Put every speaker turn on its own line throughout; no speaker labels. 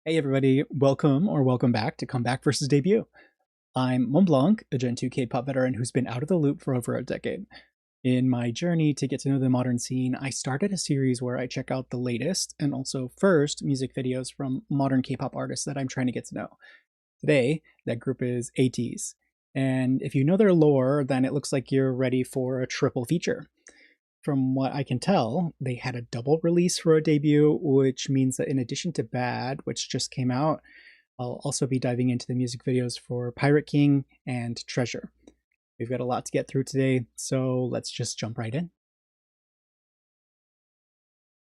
Hey everybody, welcome or welcome back to Comeback vs. Debut. I'm Montblanc, a Gen 2 K-pop veteran who's been out of the loop for over a decade. In my journey to get to know the modern scene, I started a series where I check out the latest and also first music videos from modern K-pop artists that I'm trying to get to know. Today, that group is Ateez, and if you know their lore, then it looks like you're ready for a triple feature. From what I can tell, they had a double release for a debut, which means that in addition to Bad, which just came out, I'll also be diving into the music videos for Pirate King and Treasure. We've got a lot to get through today, so let's just jump right in.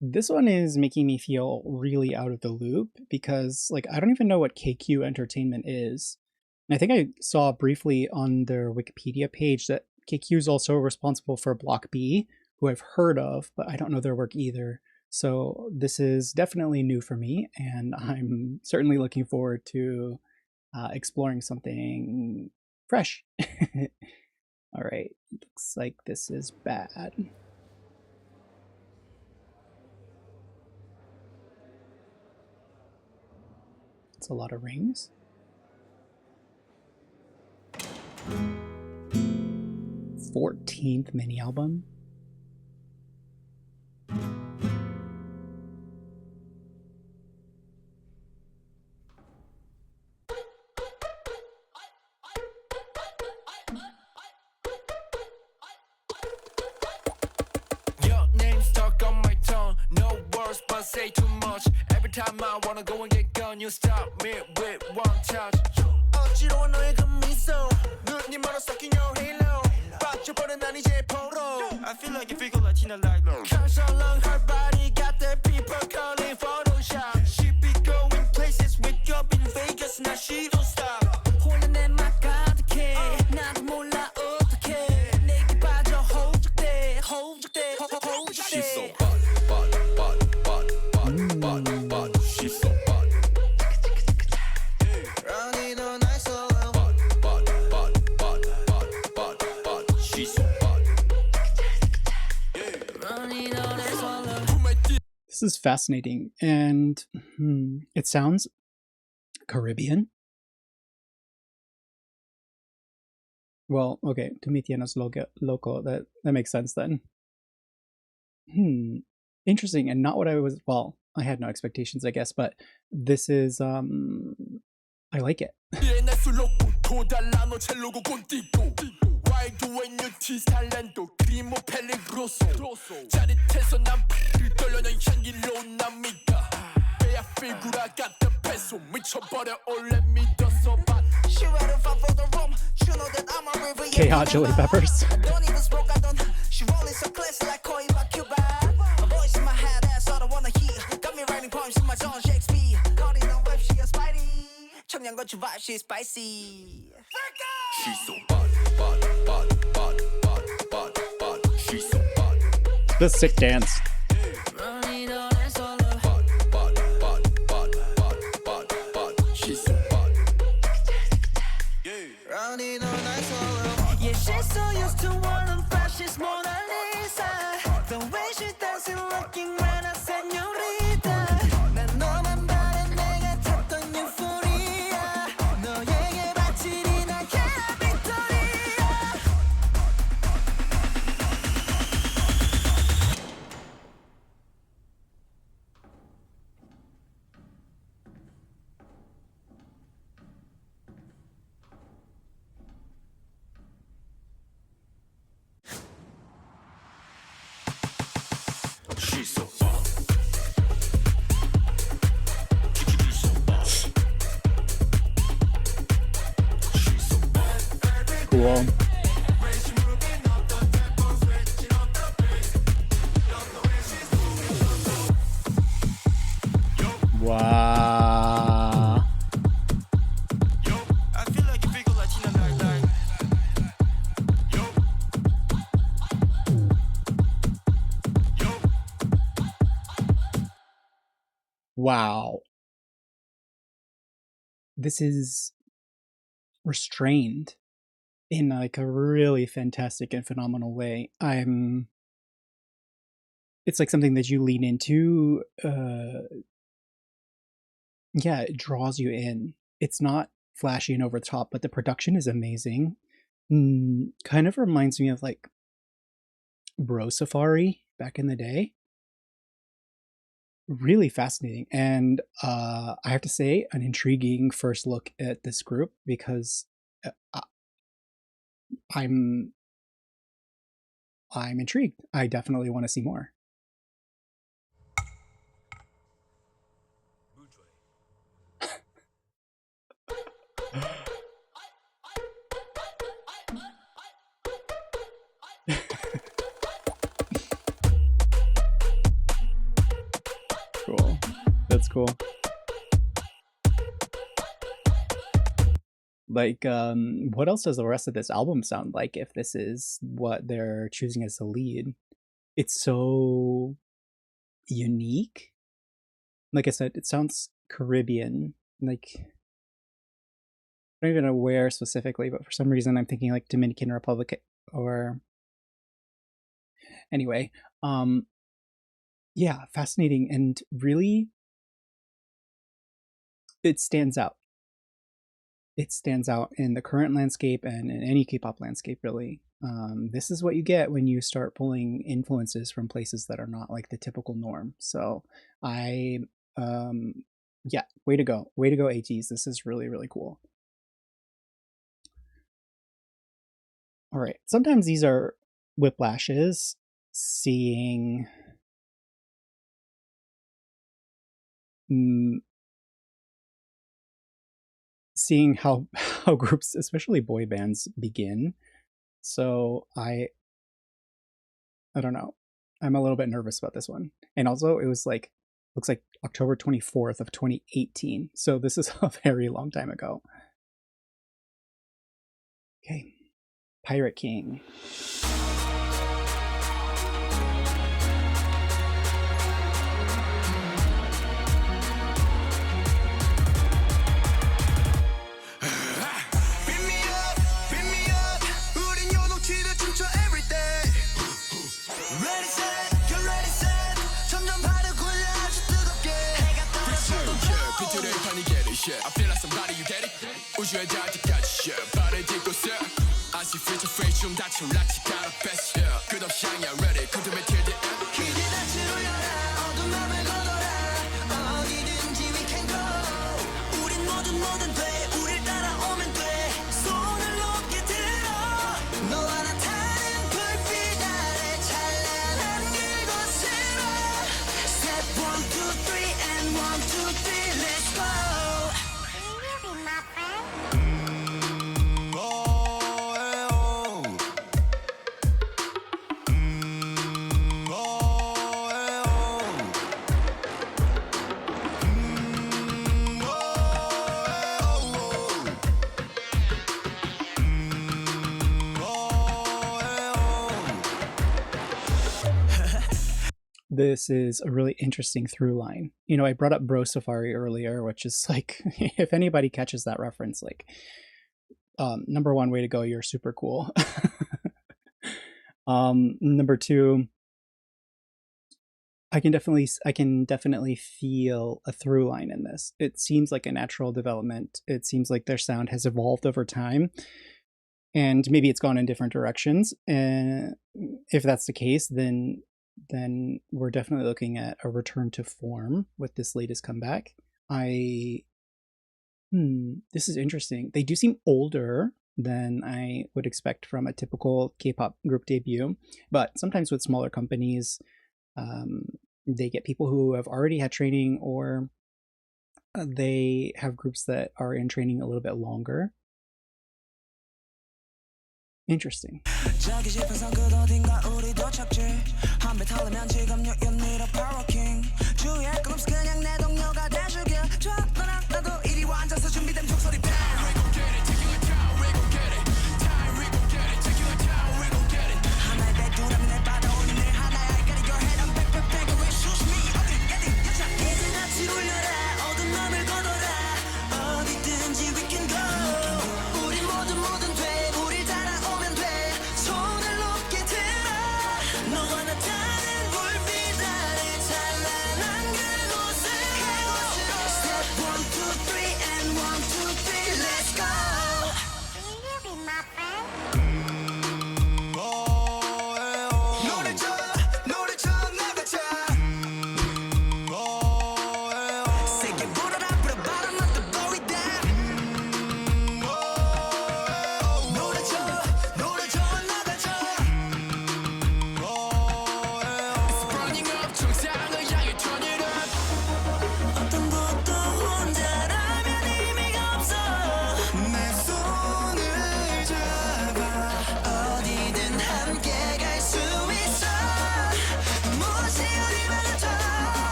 This one is making me feel really out of the loop because, I don't even know what KQ Entertainment is. And I think I saw briefly on their Wikipedia page that KQ is also responsible for Block B, who I've heard of, but I don't know their work either. So this is definitely new for me, and I'm certainly looking forward to exploring something fresh. All right, looks like this is Bad. It's a lot of rings. 14th mini album.
Your name stuck on my tongue. No words, but say too much. Every time I wanna go and get gone, you stop me with one touch. 어지러워 너의 그 미소. 눈이 멀어 stuck in your halo. 빠져버린 난 이제 포로. I feel like if we go Latina like no. Cause along her body got the people calling Photoshop. She be going places with your in Vegas. Now she don't stop. 혼자 내맘 가득해. 나도 몰라 어떡해. 내게 빠져 호적돼. She's so bad. She's so bad. Running on ice alone. Bad. She's so bad. Running on ice alone.
This is fascinating, and it sounds Caribbean. Well, okay, Tu me tienes loco, that makes sense then. Interesting, and not what I was, well, I had no expectations, I guess, but this is, I like it. K-Hot Chili Peppers.
She's spicy. She's so bad. She's so bad.
The sick dance.
She's so bad. Yeah, she's so used to one flash. She's Mona Lisa. The way she dancing, looking right at señorita. 난 너만 바래 내가 찾던 유포리아. 너에게 바치리 나의 빅토리아. She's so bad. She's so bad. She's so bad.
Cool. Wow.
I feel like if we go Latina like.
Wow. This is restrained in a really fantastic and phenomenal way. It's like something that you lean into yeah, it draws you in. It's not flashy and over the top, but the production is amazing. Kind of reminds me of like Bro Safari back in the day. Really fascinating, and I have to say, an intriguing first look at this group because uh, I'm I'm intrigued. I definitely want to see more. Cool. That's cool. Like, what else does the rest of this album sound like if this is what they're choosing as the lead? It's so unique. Like I said, it sounds Caribbean. Like, I don't even know where specifically, but for some reason I'm thinking like Dominican Republic or anyway. Yeah, fascinating, and really it stands out. It stands out in the current landscape and in any K-pop landscape, really. This is what you get when you start pulling influences from places that are not like the typical norm. So I, yeah, way to go, Ateez. This is really, really cool. All right, sometimes these are whiplashes. Seeing seeing how groups, especially boy bands, begin. So I don't know. I'm a little bit nervous about this one. And also it was like, looks like October 24th of 2018. So this is a very long time ago. Okay. Pirate King.
I feel like somebody you get it 우주에 닿을 때까지 발을 딛고 서 I see face to face 좀 다치면 락치 가라 best 끝없이 향해 ready couldn't be till the end 기대 다시 올려라 어두운 맘을 걷어라 어디든지 we can go 우린 뭐든 돼 우릴 따라오면 돼 손을 높게 들어 너와 나 타는 불빛 아래 찬란한 그곳으로 Step 1, 2, 3 and 1, 2, 3 let's go
This is a really interesting through line. You know, I brought up Bro Safari earlier, which is like, if anybody catches that reference, like, number one, way to go, you're super cool. Number two, I can definitely feel a through line in this. It seems like a natural development. It seems like their sound has evolved over time, and maybe it's gone in different directions. And if that's the case, then we're definitely looking at a return to form with this latest comeback. This is interesting. They do seem older than I would expect from a typical K-pop group debut, but sometimes with smaller companies, they get people who have already had training, or they have groups that are in training a little bit longer. Interesting.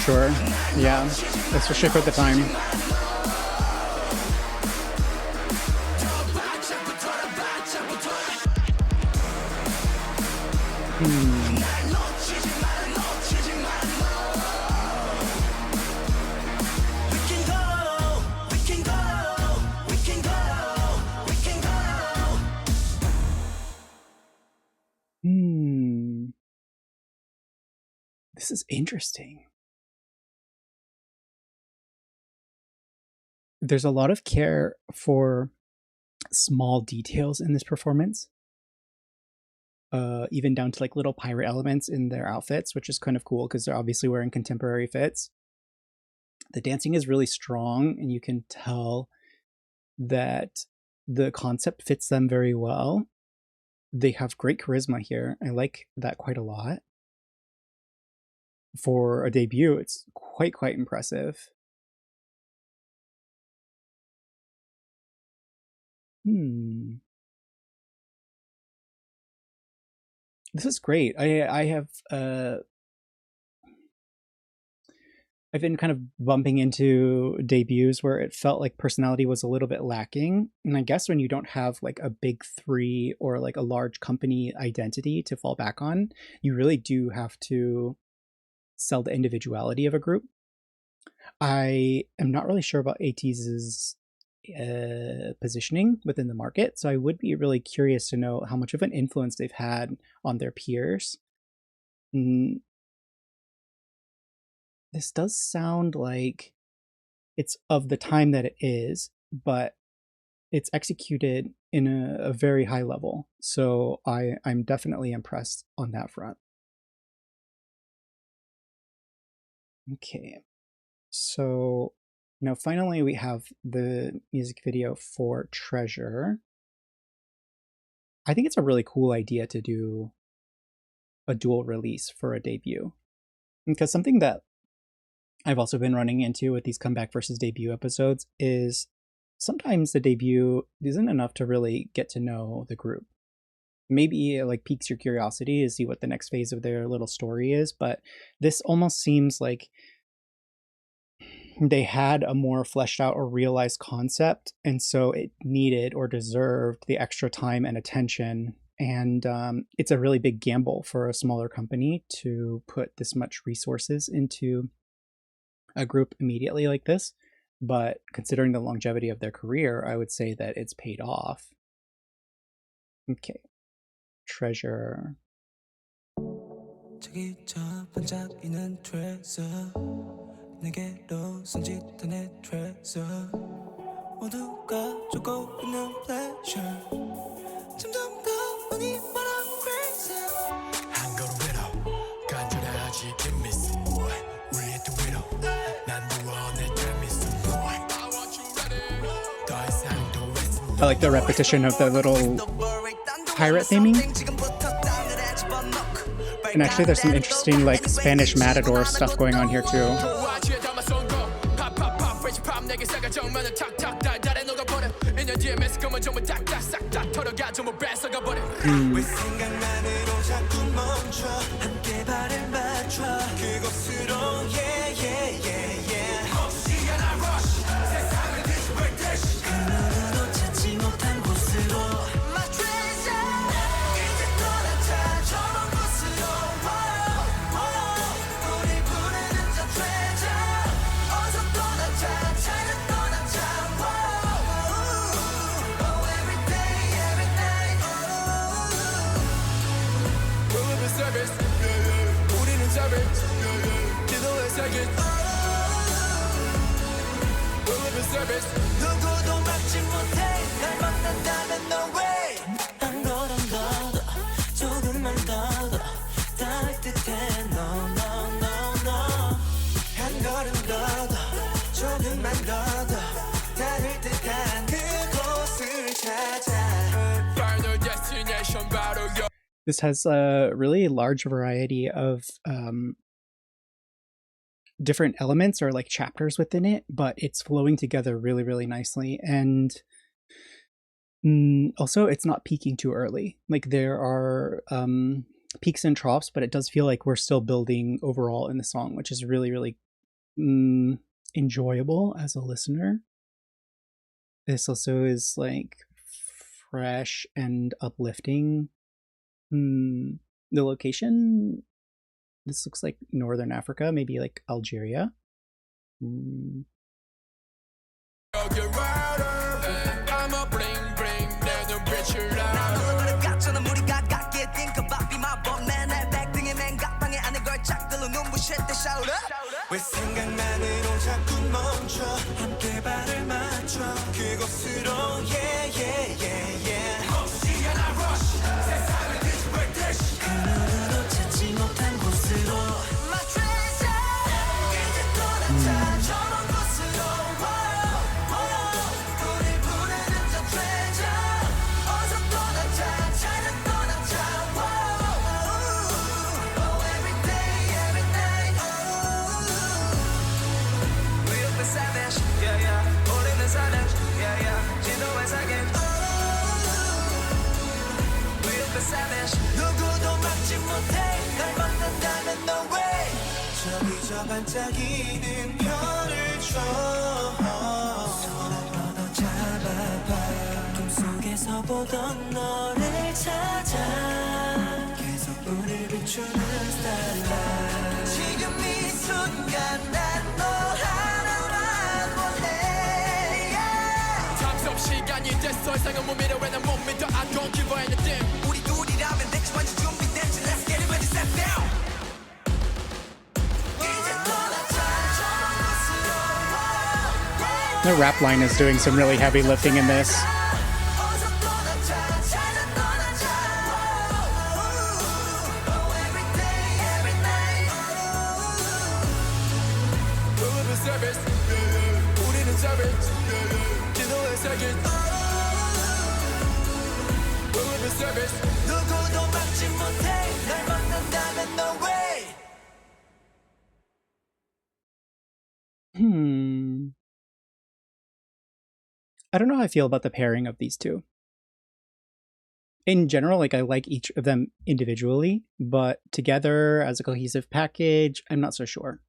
Sure. Yeah. Especially for the time. This is interesting. There's a lot of care for small details in this performance. Even down to like little pirate elements in their outfits, which is kind of cool because they're obviously wearing contemporary fits. The dancing is really strong, and you can tell that the concept fits them very well. They have great charisma here. I like that quite a lot. For a debut, it's quite impressive. This is great. I've been kind of bumping into debuts where it felt like personality was a little bit lacking. And I guess when you don't have like a big three or like a large company identity to fall back on, you really do have to sell the individuality of a group. I am not really sure about Ateez's positioning within the market, so I would be really curious to know how much of an influence they've had on their peers. This does sound like it's of the time that it is, but it's executed in a very high level. So I'm definitely impressed on that front. Okay, so now finally we have the music video for Treasure. I think it's a really cool idea to do a dual release for a debut, because something that I've also been running into with these comeback versus debut episodes is sometimes the debut isn't enough to really get to know the group. Maybe it like piques your curiosity to see what the next phase of their little story is, but this almost seems like they had a more fleshed out or realized concept, and so it needed or deserved the extra time and attention. And it's a really big gamble for a smaller company to put this much resources into a group immediately like this, but considering the longevity of their career, I would say that it's paid off. Okay, Treasure. I like the repetition of the little pirate theming. And actually there's some interesting like Spanish matador stuff going on here too. This has a really large variety of different elements or like chapters within it, but it's flowing together really nicely. And also it's not peaking too early. Like there are peaks and troughs, but it does feel like we're still building overall in the song, which is really enjoyable as a listener. This also is like fresh and uplifting. The location, this looks like Northern Africa, maybe like Algeria.
왜 생각만으로 자꾸 멈춰 함께 발을 맞춰 그곳으로 yeah yeah yeah yeah 혹시 하나 rush 세상을 뒤집을 듯이 그 누구도 찾지 못한 곳으로 My treasure 이제 떠나자 저런 곳으로 우릴 부르는 저 treasure 어서 떠나자 찾아 떠나자 Oh every day every night we're savage yeah yeah 우리는 savage yeah yeah 지도에 사긴 we're savage 누구도 막지 못해 날 만난다면 no way 저기 저 반짝이는 별을 줘 손을 뻗어 잡아봐 꿈속에서 보던 너를 찾아 계속 우릴 비추는 starlight 지금 이 순간 난 너 하나만 원해 잠시 없이 시간이 됐어 이상은 못 믿어 왜 난 못 믿어 I don't give a anything 우리 둘이라면 대체 완전 준비됐지 Let's get it ready set down 이제 떠나자 저런 곳으로
The rap line is doing some really heavy lifting in this.
어서 떠나자 찾아 떠나자 Oh every day every night 우리는 service 우리는 service 지도에 새긴 우리는 service 누구도 막지 못해 날 만난다면 no way
I don't know how I feel about the pairing of these two. In general, like I like each of them individually, but together as a cohesive package, I'm not so sure.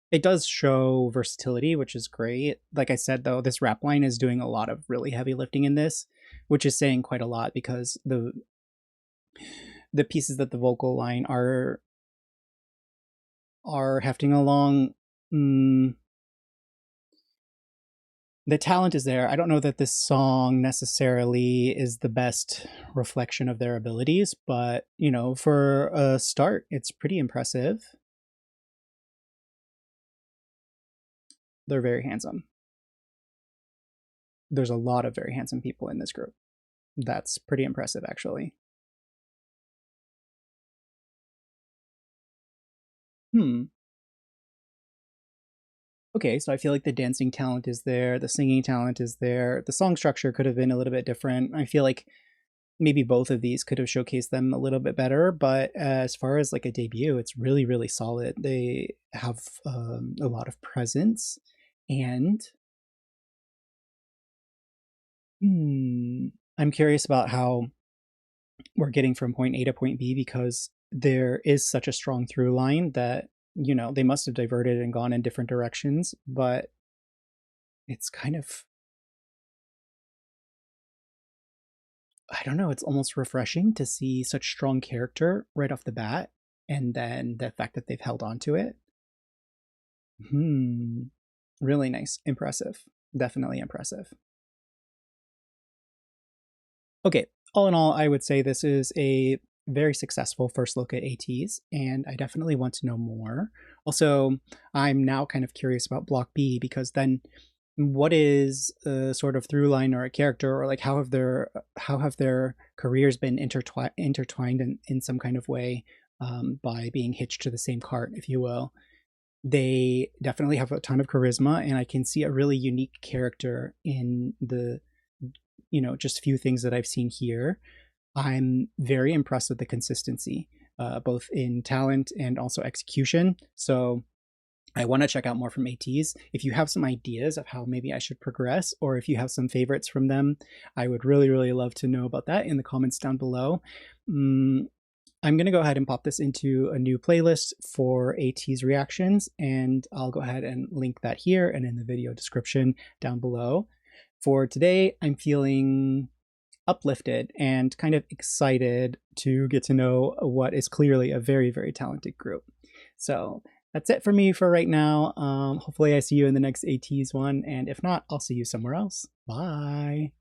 It does show versatility, which is great. Like I said, though, this rap line is doing a lot of really heavy lifting in this, which is saying quite a lot because the pieces that the vocal line are hefting along. The talent is there. I don't know that this song necessarily is the best reflection of their abilities, but, you know, for a start, it's pretty impressive. They're very handsome. There's a lot of very handsome people in this group. That's pretty impressive, actually. Okay, so I feel like the dancing talent is there, the singing talent is there, the song structure could have been a little bit different. I feel like maybe both of these could have showcased them a little bit better, but as far as like a debut, it's really, really solid. They have a lot of presence, and I'm curious about how we're getting from point A to point B because there is such a strong through line that, you know, they must have diverted and gone in different directions, but it's kind of, I don't know, it's almost refreshing to see such strong character right off the bat, and then the fact that they've held on to it. Really nice. Impressive. Definitely impressive. Okay, all in all, I would say this is a very successful first look at Ateez, and I definitely want to know more. Also, I'm now kind of curious about Block B, because then what is a sort of through line or a character, or like how have their careers been intertwined in some kind of way by being hitched to the same cart, if you will. They definitely have a ton of charisma, and I can see a really unique character in the, you know, just few things that I've seen here. I'm very impressed with the consistency, both in talent and also execution. So I want to check out more from Ateez. If you have some ideas of how maybe I should progress, or if you have some favorites from them, I would really, really love to know about that in the comments down below. I'm going to go ahead and pop this into a new playlist for Ateez reactions, and I'll go ahead and link that here and in the video description down below. For today, I'm feeling uplifted and kind of excited to get to know what is clearly a very, very talented group. So that's it for me for right now. Hopefully I see you in the next Ateez one, and if not, I'll see you somewhere else. Bye.